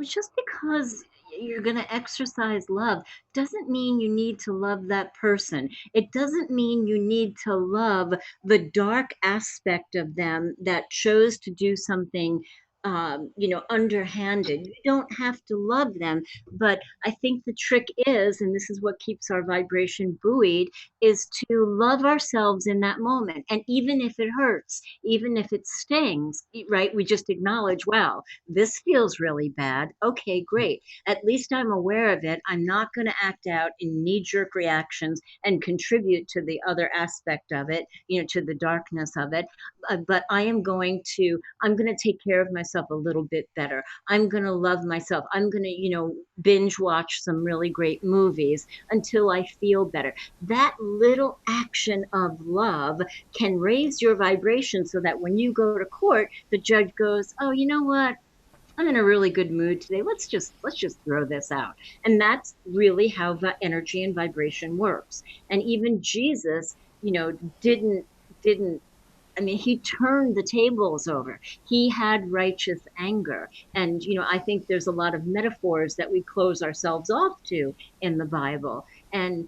well, just because you're going to exercise love doesn't mean you need to love that person. It doesn't mean you need to love the dark aspect of them that chose to do something underhanded. You don't have to love them, but I think the trick is, and this is what keeps our vibration buoyed, is to love ourselves in that moment. And even if it hurts, even if it stings, right, we just acknowledge, wow, this feels really bad. Okay, great. At least I'm aware of it. I'm not going to act out in knee jerk reactions and contribute to the other aspect of it, to the darkness of it. But I'm going to take care of myself a little bit better. I'm going to love myself. I'm going to, binge watch some really great movies until I feel better. That little action of love can raise your vibration so that when you go to court, the judge goes, "Oh, you know what? I'm in a really good mood today. Let's just throw this out." And that's really how the energy and vibration works. And even Jesus, didn't I mean, he turned the tables over. He had righteous anger. And, I think there's a lot of metaphors that we close ourselves off to in the Bible. And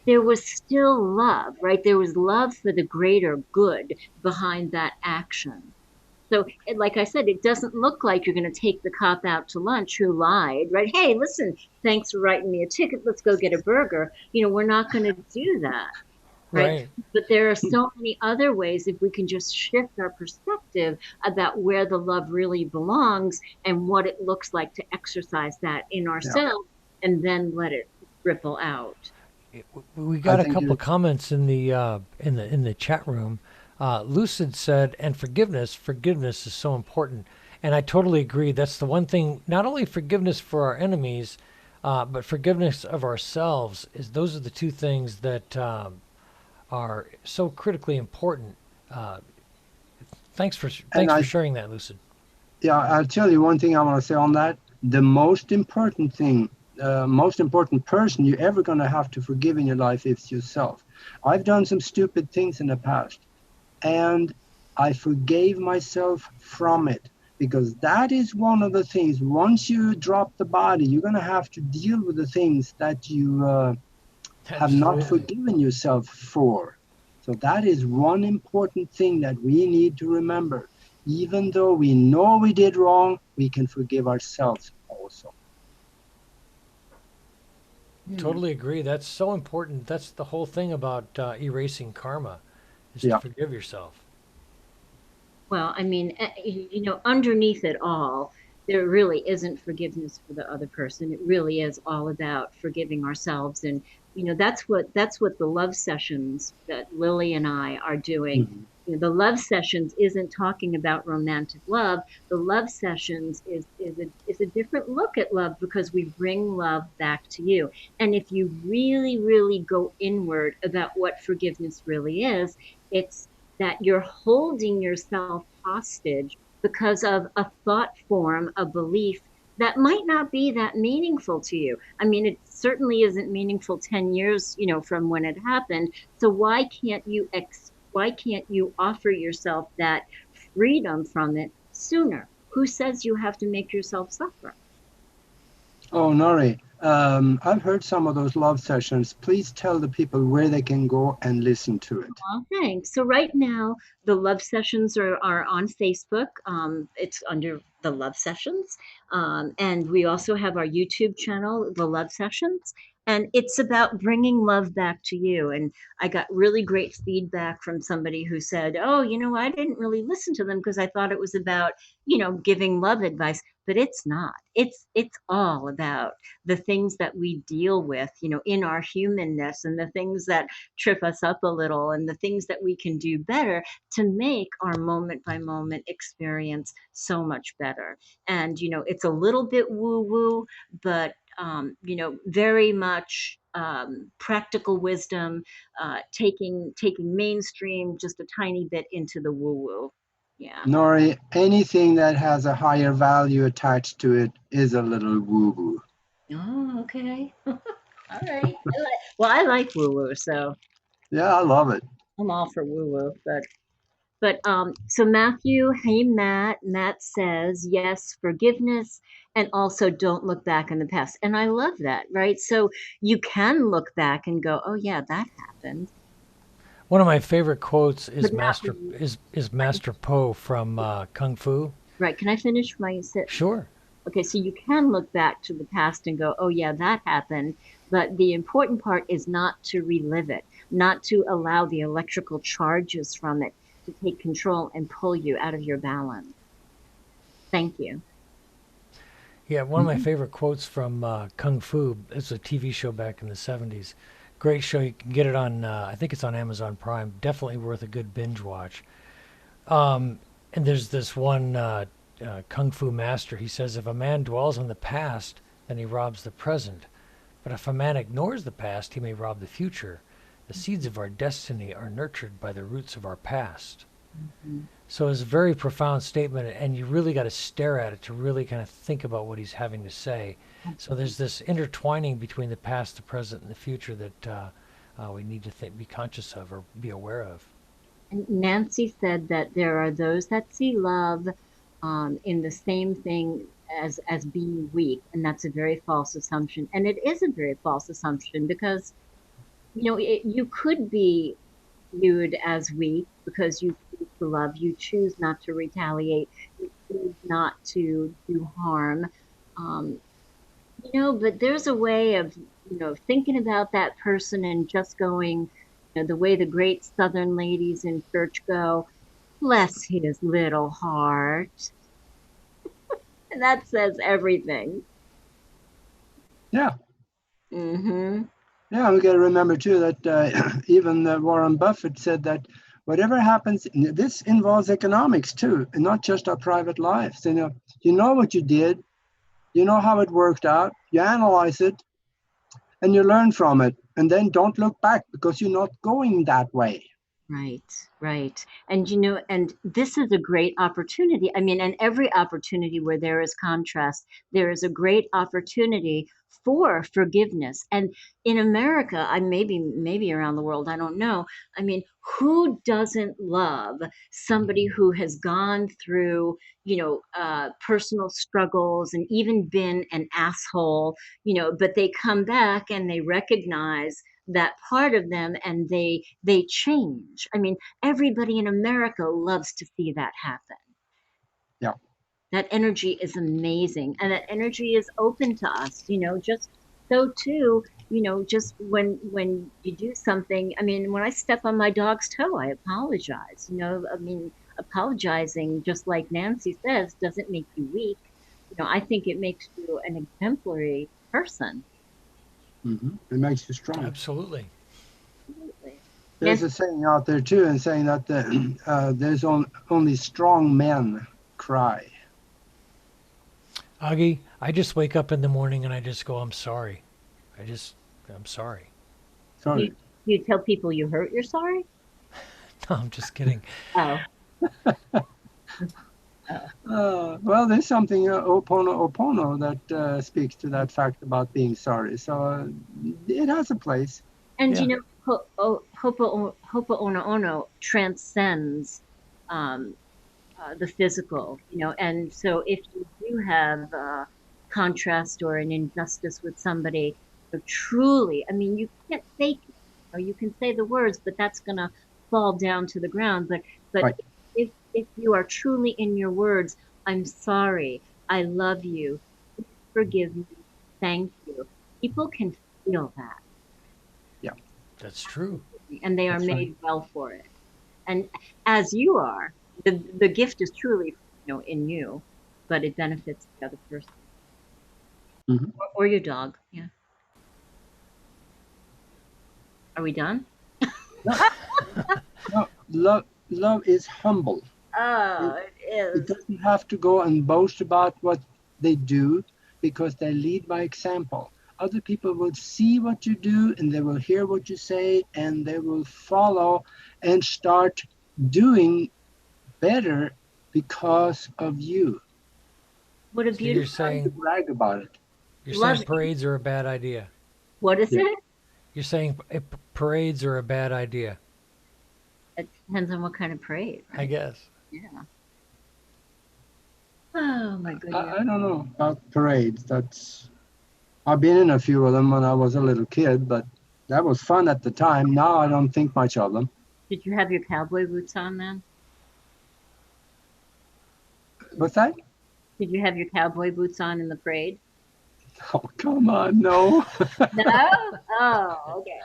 there was still love, right? There was love for the greater good behind that action. So, like I said, it doesn't look like you're going to take the cop out to lunch who lied, right? Hey, listen, thanks for writing me a ticket. Let's go get a burger. We're not going to do that, right? Right. But there are so many other ways if we can just shift our perspective about where the love really belongs and what it looks like to exercise that in Yeah, ourselves and then let it ripple out. We I got a think couple you. of comments in the chat room. Lucid said, "And forgiveness is so important." And I totally agree. That's the one thing. Not only forgiveness for our enemies, but forgiveness of ourselves. Those are the two things that are so critically important. And Thanks for I sharing that, Lucid. Yeah, I'll tell you one thing I want to say on that. The most important thing, most important person you're ever going to have to forgive in your life is yourself. I've done some stupid things in the past, and I forgave myself from it, because that is one of the things. Once you drop the body, you're going to have to deal with the things that you have not Absolutely. forgiven yourself for. So that is one important thing that we need to remember. Even though we know we did wrong, we can forgive ourselves also. Hmm. Totally agree. That's so important. That's the whole thing about erasing karma, is to Yeah. forgive yourself. Well, I mean, underneath it all, there really isn't forgiveness for the other person. It really is all about forgiving ourselves. And, that's what the love sessions that Lily and I are doing. Mhm. The love sessions isn't talking about romantic love. The love sessions is a different look at love, because we bring love back to you. And if you really, really go inward about what forgiveness really is, it's that you're holding yourself hostage because of a thought form, a belief that might not be that meaningful to you. I mean, it certainly isn't meaningful 10 years, from when it happened. So why can't you offer yourself that freedom from it sooner? Who says you have to make yourself suffer? Oh, Nori, I've heard some of those love sessions. Please tell the people where they can go and listen to it. Oh, thanks. So right now, the love sessions are on Facebook. It's under the love sessions. And we also have our YouTube channel, the love sessions. And it's about bringing love back to you. And I got really great feedback from somebody who said, oh, I didn't really listen to them because I thought it was about, giving love advice. But it's not. It's all about the things that we deal with, in our humanness, and the things that trip us up a little, and the things that we can do better to make our moment by moment experience so much better. And, it's a little bit woo woo, but, very much practical wisdom, taking mainstream just a tiny bit into the woo woo. Yeah. Nori, anything that has a higher value attached to it is a little woo-woo. Oh, okay. All right. I like woo woo, so Yeah, I love it. I'm all for woo woo. But so Matthew, hey Matt, Matt says yes, forgiveness, and also don't look back in the past. And I love that, right? So you can look back and go, oh yeah, that happened, One of my favorite quotes but is not Master Po from Kung Fu. right. Can I finish my sentence? Sure. Okay, so you can look back to the past and go, oh yeah, that happened. But the important part is not to relive it, not to allow the electrical charges from it to take control and pull you out of your balance. Thank you. Yeah, one of my Mhm. favorite quotes from Kung Fu. It's a TV show back in the 70s. Great show. You can get it on, I think it's on Amazon Prime. Definitely worth a good binge watch. And there's this one Kung Fu master. He says, if a man dwells on the past, then he robs the present. But if a man ignores the past, he may rob the future. The seeds of our destiny are nurtured by the roots of our past. Mhm. So it's a very profound statement, and you really got to stare at it to really kind of think about what he's having to say. So there's this intertwining between the past, the present, and the future that we need to be conscious of or be aware of. And Nancy said that there are those that see love in the same thing as being weak, and that's a very false assumption. And it is a very false assumption because you could be viewed as weak because you choose to love, you choose not to retaliate, you choose not to do harm. Um, but there's a way of, thinking about that person and just going, the way the great Southern ladies in church go, bless his little heart. And that says everything. Yeah, Mm-hmm. yeah. We got to remember too that even Warren Buffett said that whatever happens, this involves economics too, and not just our private lives. You know what you did, you know how it worked out, you analyze it, and you learn from it, and then don't look back because you're not going that way. Right, right. And and this is a great opportunity. I mean, and every opportunity where there is contrast, there is a great opportunity for forgiveness. And in America, I maybe around the world, I don't know. I mean, who doesn't love somebody who has gone through, personal struggles and even been an asshole, but they come back and they recognize that part of them and they change. I mean, everybody in America loves to see that happen. Yeah. That energy is amazing, and that energy is open to us, just so too, just when you do something. I mean, when I step on my dog's toe, I apologize. I mean, apologizing, just like Nancy says, doesn't make you weak. I think it makes you an exemplary person. It makes you strong. Absolutely. Absolutely. There's a saying out there too, and saying that there's only strong men cry. Aage, I just wake up in the morning and I just go, I'm sorry. I'm sorry. Sorry. You tell people you hurt, you're sorry? No, I'm just kidding. Oh. Well, there's something Opono that speaks to that fact about being sorry. So it has a place. And Yeah. Ho'oponopono transcends the physical, and so if you do have contrast or an injustice with somebody, truly, I mean, you can't fake it, or you can say the words, but that's gonna fall down to the ground. But Right. if you are truly in your words, I'm sorry, I love you, forgive me, thank you. People can feel that, That's true. and they are That's made right. well for it. And as you are, the gift is truly, in you, but it benefits the other person Mhm. or your dog. Yeah. Are we done? No, love is humble. Oh, it It is. doesn't have to go and boast about what they do, because they lead by example. Other people will see what you do and they will hear what you say and they will follow and start doing better because of you. What a So you're beautiful Have to saying brag about it. love. parades are a bad idea. What is Yeah. it? You're saying parades are a bad idea. It depends on what kind of parade, I right? guess. Yeah. Oh my goodness. I don't know about parades. I've been in a few of them when I was a little kid, but that was fun at the time. Now I don't think much of them. Did you have your cowboy boots on then? What's that? Did you have your cowboy boots on in the parade? Oh, come on, no. No? Oh, okay.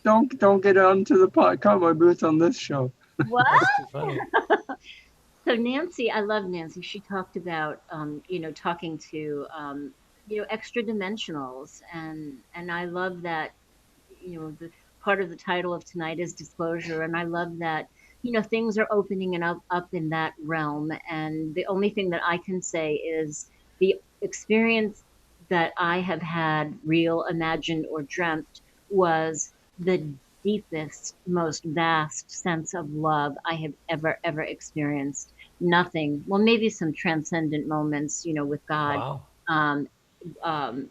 Don't get onto the cowboy boots on this show. What? That's too funny. So Nancy, I love Nancy. She talked about, talking to, extra dimensionals, and I love that. The part of the title of tonight is disclosure, and I love that. Things are opening and up in that realm, and the only thing that I can say is the experience that I have had, real, imagined, or dreamt, was the deepest, most vast sense of love I have ever experienced. Nothing, well, maybe some transcendent moments, with God, Wow. um, um,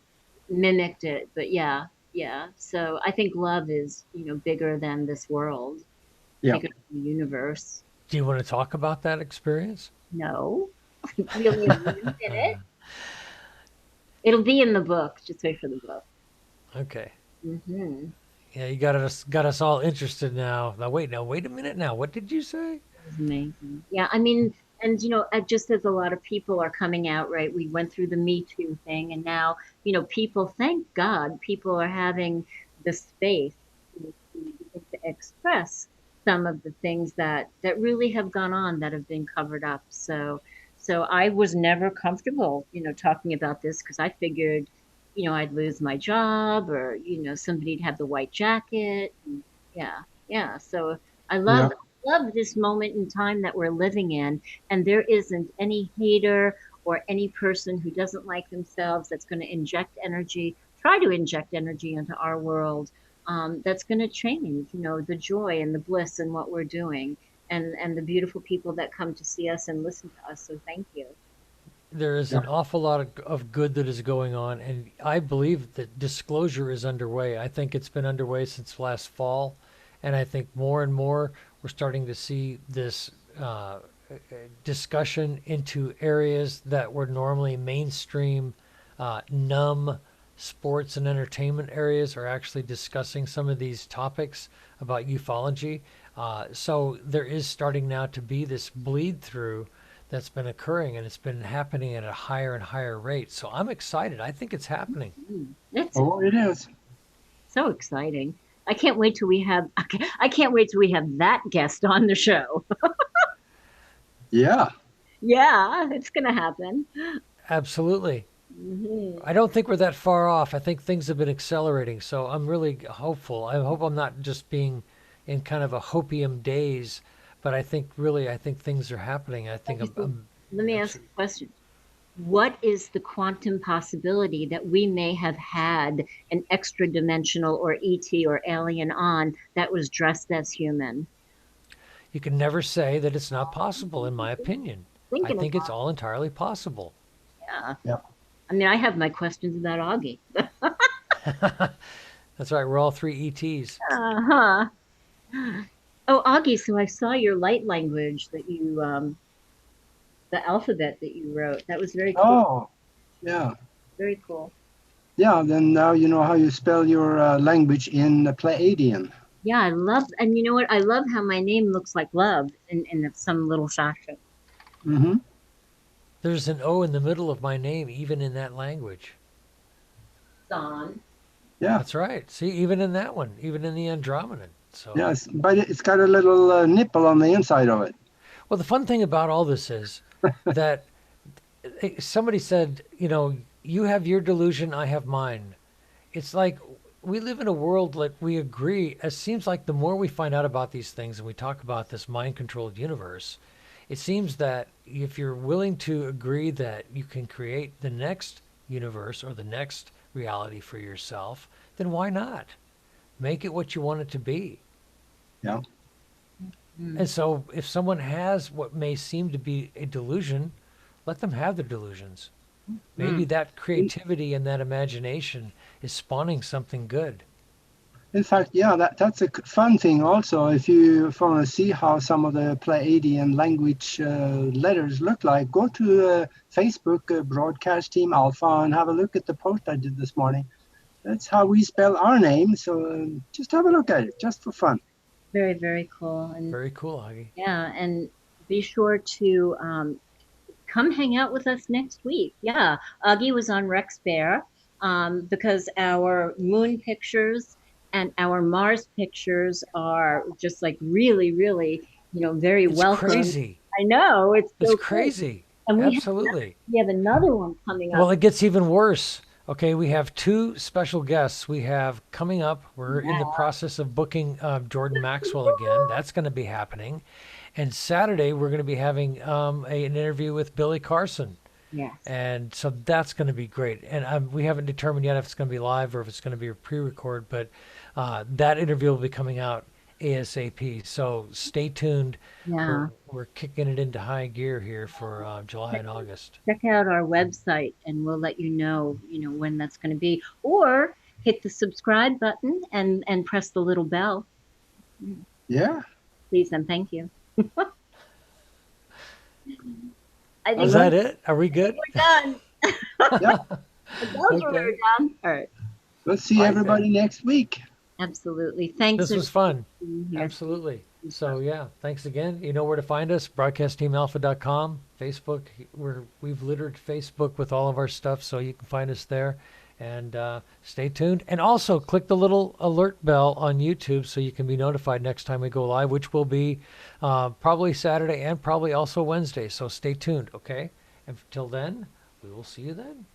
mimicked it, but yeah, yeah. So I think love is, bigger than this world, Yeah. bigger than the universe. Do you want to talk about that experience? No, we only have 1 minute. It'll be in the book. Just wait for the book. Okay. Hmm. Yeah, you got us all interested now. Wait a minute now. What did you say? It was amazing. Yeah, I mean, and just as a lot of people are coming out, right? We went through the Me Too thing, and now, people, thank God, people are having the space to express some of the things that really have gone on that have been covered up. So I was never comfortable, talking about this because I figured, I'd lose my job, or somebody'd have the white jacket. And yeah, yeah. So I Yeah. love this moment in time that we're living in, and there isn't any hater or any person who doesn't like themselves that's going to try to inject energy into our world. that's going to change, the joy and the bliss in what we're doing, and the beautiful people that come to see us and listen to us. So thank you. There is Yeah. an awful lot of good that is going on, and I believe that disclosure is underway. I think it's been underway since last fall, and I think more and more we're starting to see this discussion into areas that were normally mainstream, numb sports and entertainment areas are actually discussing some of these topics about ufology. So there is starting now to be this bleed through that's been occurring, and it's been happening at a higher and higher rate. So I'm excited. I think it's happening. It's Oh, it is. so exciting. I can't wait till we have. I can't wait till we have that guest on the show. Yeah. Yeah, it's gonna happen. Absolutely. Hmm. I don't think we're that far off. I think things have been accelerating. So I'm really hopeful. I hope I'm not just being in kind of a hopium daze, but I think things are happening. I think Okay, so I'm let me ask absolutely. a question. What is the quantum possibility that we may have had an extra dimensional or ET or alien on that was dressed as human? You can never say that it's not possible, in my opinion. I Thinking think it's about, all entirely possible. yeah. Yeah. I mean, I have my questions about Augie. That's right. We're all three ETs. Uh-huh. Oh, Augie, so I saw your light language that the alphabet that you wrote. That was very cool. Oh, yeah. Very cool. Yeah. Then now you know how you spell your language in Pleiadian. Yeah, I love, and you know what? I love how my name looks like love in some little Sasha. Mm-hmm. There's an O in the middle of my name, even in that language. Son. Yeah. That's right. See, even in that one, even in the Andromedan. So, Yes. But it's got a little nipple on the inside of it. well, the fun thing about all this is that somebody said, you have your delusion, I have mine. It's like we live in a world like we agree. It seems like the more we find out about these things and we talk about this mind controlled universe, it seems that if you're willing to agree that you can create the next universe or the next reality for yourself, then why not? Make it what you want it to be. Yeah. And so if someone has what may seem to be a delusion, let them have the delusions. Maybe Mm. that creativity and that imagination is spawning something good. In fact, yeah, that's a fun thing also. If you want to see how some of the Pleiadian language letters look like, go to Facebook Broadcast Team Alpha and have a look at the post I did this morning. That's how we spell our name. So just have a look at it, just for fun. Very, very cool. And Very cool, Huggy. yeah, and be sure to come hang out with us next week. Yeah, Augie was on Rex Bear because our moon pictures and our Mars pictures are just like really, really, very It's welcome. crazy. I know it's It's so cool. crazy. And Absolutely. we have another one coming Well, up. it gets even worse. Okay, we have two special guests. We have coming up, we're in the process of booking Jordan Maxwell again. That's going to be happening. And Saturday, we're going to be having an interview with Billy Carson. Yes. And so that's going to be great. And we haven't determined yet if it's going to be live or if it's going to be a pre-record, but that interview will be coming out ASAP. So stay tuned. Yeah. We're kicking it into high gear here for July and August. Check out our website and we'll let when that's going to be. Or hit the subscribe button and press the little bell. Yeah. Please and thank you. I think Is that it? Are we good? we're done. Yeah. The bells were Okay. done. All right. We'll see everybody next week. Absolutely. Thanks. This was fun. for being here. Absolutely. So yeah, thanks again. You know where to find us, broadcastteamalpha.com, Facebook. We've littered Facebook with all of our stuff, so you can find us there. And stay tuned. And also click the little alert bell on YouTube so you can be notified next time we go live, which will be probably Saturday and probably also Wednesday. So stay tuned, okay? And until then, we will see you then.